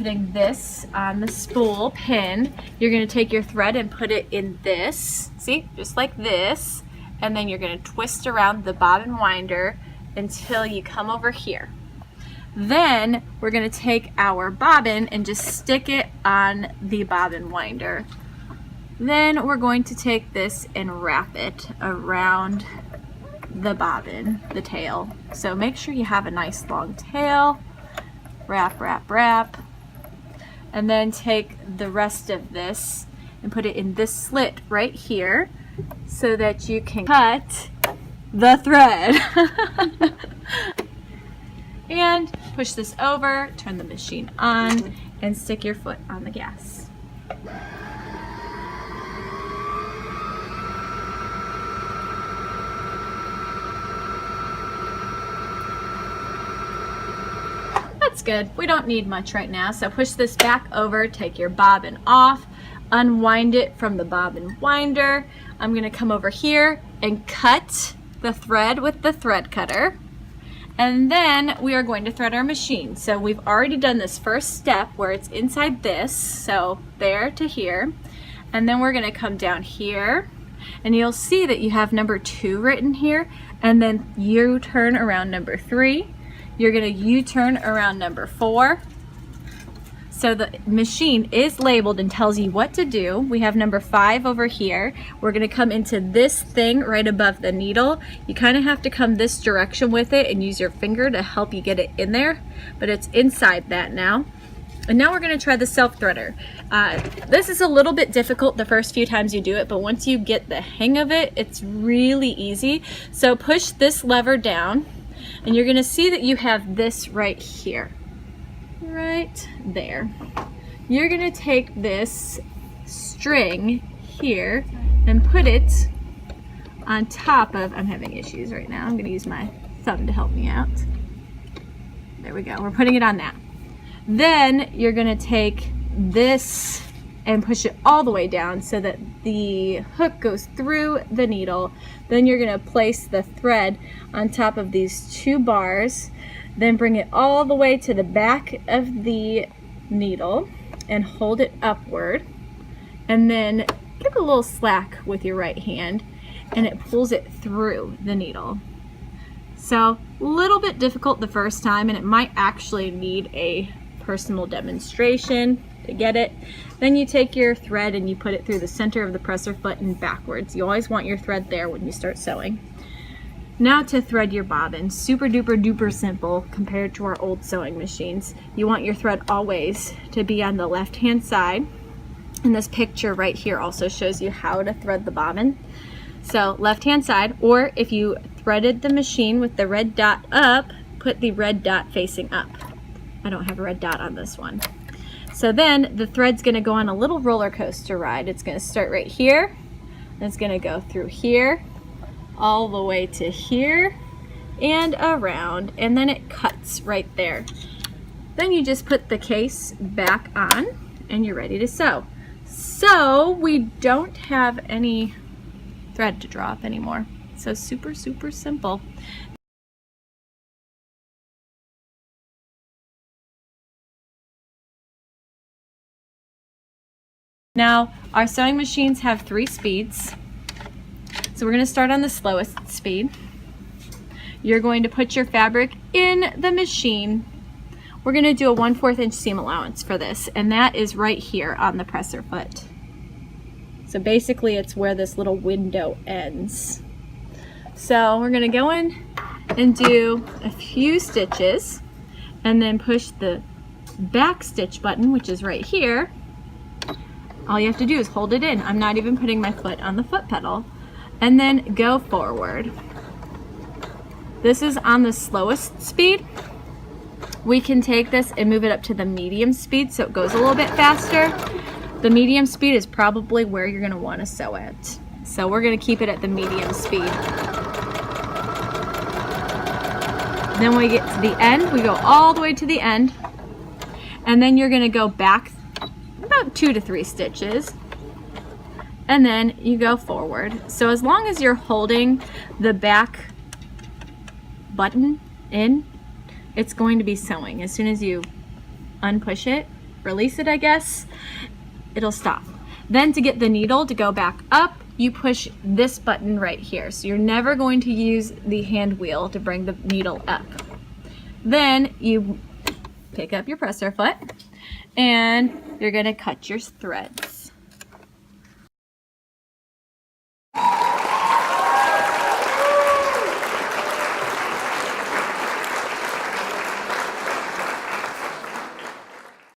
putting this on the spool pin. You're going to take your thread and put it in this, see, just like this, and then you're going to twist around the bobbin winder until you come over here. Then we're going to take our bobbin and just stick it on the bobbin winder. Then we're going to take this and wrap it around the bobbin, the tail. So make sure you have a nice long tail. Wrap, wrap, wrap. And then take the rest of this and put it in this slit right here so that you can cut the thread. And push this over, turn the machine on, and stick your foot on the gas. That's good. We don't need much right now, so push this back over, take your bobbin off, unwind it from the bobbin winder. I'm going to come over here and cut the thread with the thread cutter. And then we are going to thread our machine. So we've already done this first step where it's inside this, so there to here. And then we're going to come down here, and you'll see that you have number 2 written here, and then you turn around number 3. You're going to U-turn around number 4. So the machine is labeled and tells you what to do. We have number 5 over here. We're going to come into this thing right above the needle. You kind of have to come this direction with it and use your finger to help you get it in there, but it's inside that now. And now we're going to try the self-threader. This is a little bit difficult the first few times you do it, but once you get the hang of it, it's really easy. So push this lever down, and you're going to see that you have this right here. Right there. You're going to take this string here and put it on top of, I'm having issues right now. I'm going to use my thumb to help me out. There we go. We're putting it on that. Then you're going to take this and push it all the way down so that the hook goes through the needle. Then you're going to place the thread on top of these 2 bars. Then bring it all the way to the back of the needle and hold it upward. And then give a little slack with your right hand and it pulls it through the needle. So a little bit difficult the first time, and it might actually need a personal demonstration to get it. Then you take your thread and you put it through the center of the presser foot and backwards. You always want your thread there when you start sewing. Now to thread your bobbin. Super duper duper simple compared to our old sewing machines. You want your thread always to be on the left hand side. And this picture right here also shows you how to thread the bobbin. So left hand side, or if you threaded the machine with the red dot up, put the red dot facing up. I don't have a red dot on this one. So then the thread's going to go on a little roller coaster ride. It's going to start right here, and it's going to go through here, all the way to here, and around, and then it cuts right there. Then you just put the case back on, and you're ready to sew. So we don't have any thread to drop anymore. So super, super simple. Now, our sewing machines have 3 speeds. So we're going to start on the slowest speed. You're going to put your fabric in the machine. We're going to do a 1/4 inch seam allowance for this, and that is right here on the presser foot. So basically it's where this little window ends. So we're going to go in and do a few stitches and then push the back stitch button, which is right here. All you have to do is hold it in. I'm not even putting my foot on the foot pedal. And then go forward. This is on the slowest speed. We can take this and move it up to the medium speed so it goes a little bit faster. The medium speed is probably where you're going to want to sew it. So we're going to keep it at the medium speed. Then we get to the end. We go all the way to the end. And then you're going to go back about 2 to 3 stitches. And then you go forward. So as long as you're holding the back button in, it's going to be sewing. As soon as you unpush it, release it, I guess, it'll stop. Then to get the needle to go back up, you push this button right here. So you're never going to use the hand wheel to bring the needle up. Then you pick up your presser foot and you're gonna cut your thread.